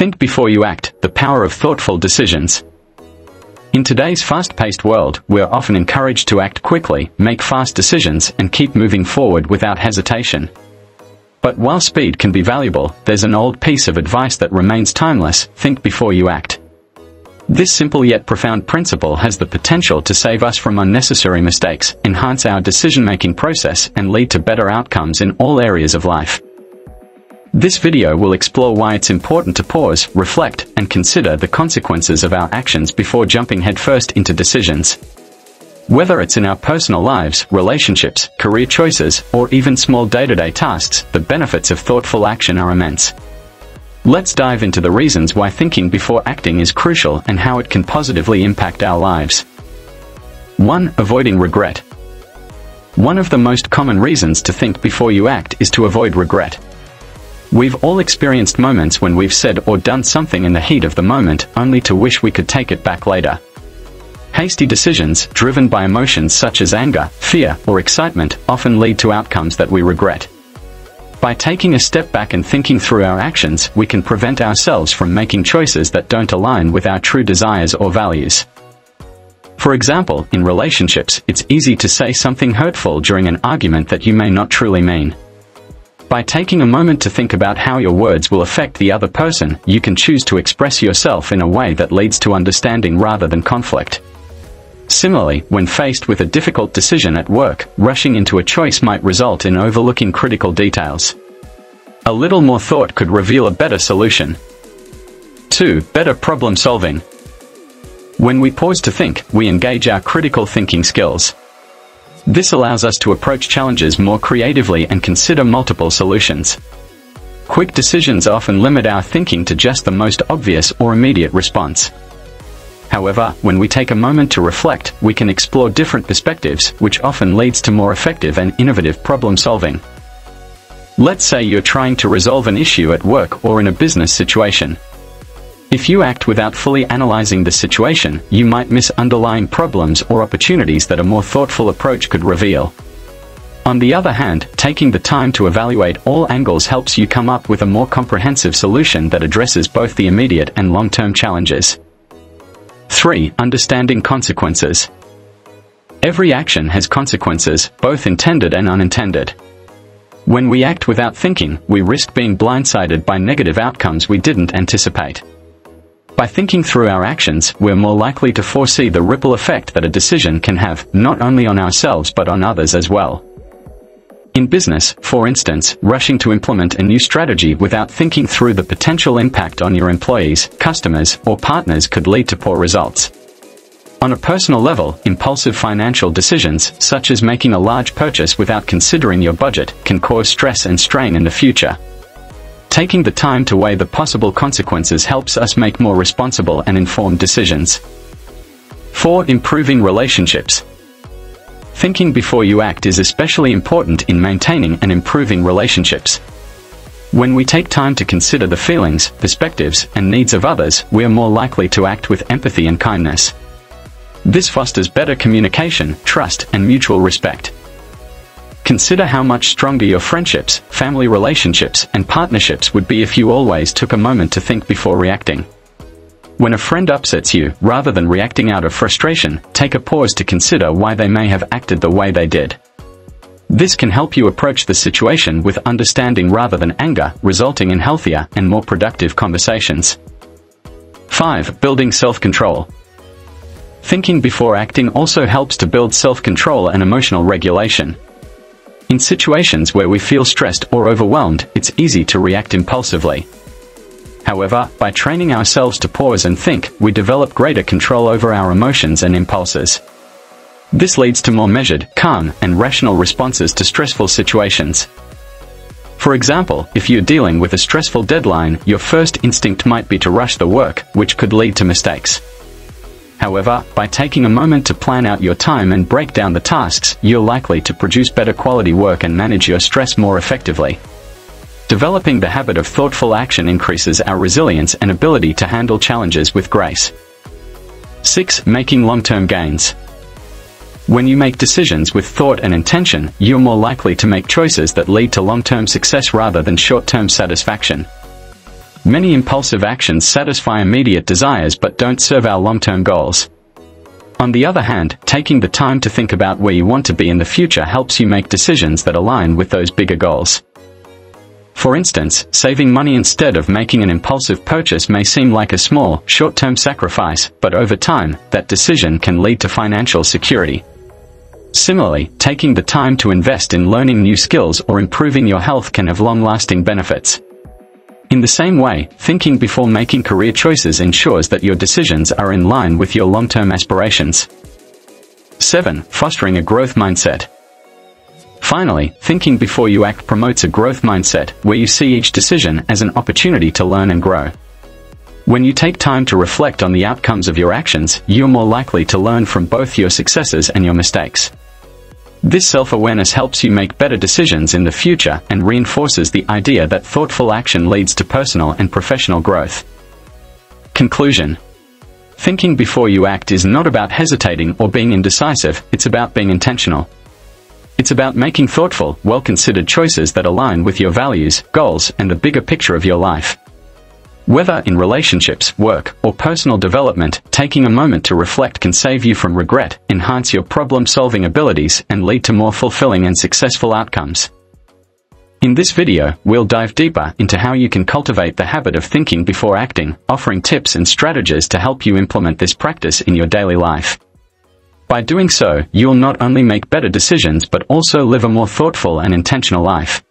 Think before you act, the power of thoughtful decisions. In today's fast-paced world, we're often encouraged to act quickly, make fast decisions, and keep moving forward without hesitation. But while speed can be valuable, there's an old piece of advice that remains timeless: think before you act. This simple yet profound principle has the potential to save us from unnecessary mistakes, enhance our decision-making process, and lead to better outcomes in all areas of life. This video will explore why it's important to pause, reflect, and consider the consequences of our actions before jumping headfirst into decisions. Whether it's in our personal lives, relationships, career choices, or even small day-to-day tasks, the benefits of thoughtful action are immense. Let's dive into the reasons why thinking before acting is crucial and how it can positively impact our lives. 1. Avoiding regret. One of the most common reasons to think before you act is to avoid regret. We've all experienced moments when we've said or done something in the heat of the moment, only to wish we could take it back later. Hasty decisions, driven by emotions such as anger, fear, or excitement, often lead to outcomes that we regret. By taking a step back and thinking through our actions, we can prevent ourselves from making choices that don't align with our true desires or values. For example, in relationships, it's easy to say something hurtful during an argument that you may not truly mean. By taking a moment to think about how your words will affect the other person, you can choose to express yourself in a way that leads to understanding rather than conflict. Similarly, when faced with a difficult decision at work, rushing into a choice might result in overlooking critical details. A little more thought could reveal a better solution. 2. Better problem solving. When we pause to think, we engage our critical thinking skills. This allows us to approach challenges more creatively and consider multiple solutions. Quick decisions often limit our thinking to just the most obvious or immediate response. However, when we take a moment to reflect, we can explore different perspectives, which often leads to more effective and innovative problem solving. Let's say you're trying to resolve an issue at work or in a business situation. If you act without fully analyzing the situation, you might miss underlying problems or opportunities that a more thoughtful approach could reveal. On the other hand, taking the time to evaluate all angles helps you come up with a more comprehensive solution that addresses both the immediate and long-term challenges. 3. Understanding consequences. Every action has consequences, both intended and unintended. When we act without thinking, we risk being blindsided by negative outcomes we didn't anticipate. By thinking through our actions, we're more likely to foresee the ripple effect that a decision can have, not only on ourselves but on others as well. In business, for instance, rushing to implement a new strategy without thinking through the potential impact on your employees, customers, or partners could lead to poor results. On a personal level, impulsive financial decisions, such as making a large purchase without considering your budget, can cause stress and strain in the future. Taking the time to weigh the possible consequences helps us make more responsible and informed decisions. 4. Improving relationships. Thinking before you act is especially important in maintaining and improving relationships. When we take time to consider the feelings, perspectives, and needs of others, we are more likely to act with empathy and kindness. This fosters better communication, trust, and mutual respect. Consider how much stronger your friendships, family relationships, and partnerships would be if you always took a moment to think before reacting. When a friend upsets you, rather than reacting out of frustration, take a pause to consider why they may have acted the way they did. This can help you approach the situation with understanding rather than anger, resulting in healthier and more productive conversations. 5. Building self-control. Thinking before acting also helps to build self-control and emotional regulation. In situations where we feel stressed or overwhelmed, it's easy to react impulsively. However, by training ourselves to pause and think, we develop greater control over our emotions and impulses. This leads to more measured, calm, and rational responses to stressful situations. For example, if you're dealing with a stressful deadline, your first instinct might be to rush the work, which could lead to mistakes. However, by taking a moment to plan out your time and break down the tasks, you're likely to produce better quality work and manage your stress more effectively. Developing the habit of thoughtful action increases our resilience and ability to handle challenges with grace. 6. Making long-term gains. When you make decisions with thought and intention, you're more likely to make choices that lead to long-term success rather than short-term satisfaction. Many impulsive actions satisfy immediate desires but don't serve our long-term goals. On the other hand, taking the time to think about where you want to be in the future helps you make decisions that align with those bigger goals. For instance, saving money instead of making an impulsive purchase may seem like a small, short-term sacrifice, but over time, that decision can lead to financial security. Similarly, taking the time to invest in learning new skills or improving your health can have long-lasting benefits. In the same way, thinking before making career choices ensures that your decisions are in line with your long-term aspirations. 7. Fostering a growth mindset. Finally, thinking before you act promotes a growth mindset, where you see each decision as an opportunity to learn and grow. When you take time to reflect on the outcomes of your actions, you're more likely to learn from both your successes and your mistakes. This self-awareness helps you make better decisions in the future and reinforces the idea that thoughtful action leads to personal and professional growth. Conclusion. Thinking before you act is not about hesitating or being indecisive, it's about being intentional. It's about making thoughtful, well-considered choices that align with your values, goals, and the bigger picture of your life. Whether in relationships, work, or personal development, taking a moment to reflect can save you from regret, enhance your problem-solving abilities, and lead to more fulfilling and successful outcomes. In this video, we'll dive deeper into how you can cultivate the habit of thinking before acting, offering tips and strategies to help you implement this practice in your daily life. By doing so, you'll not only make better decisions but also live a more thoughtful and intentional life.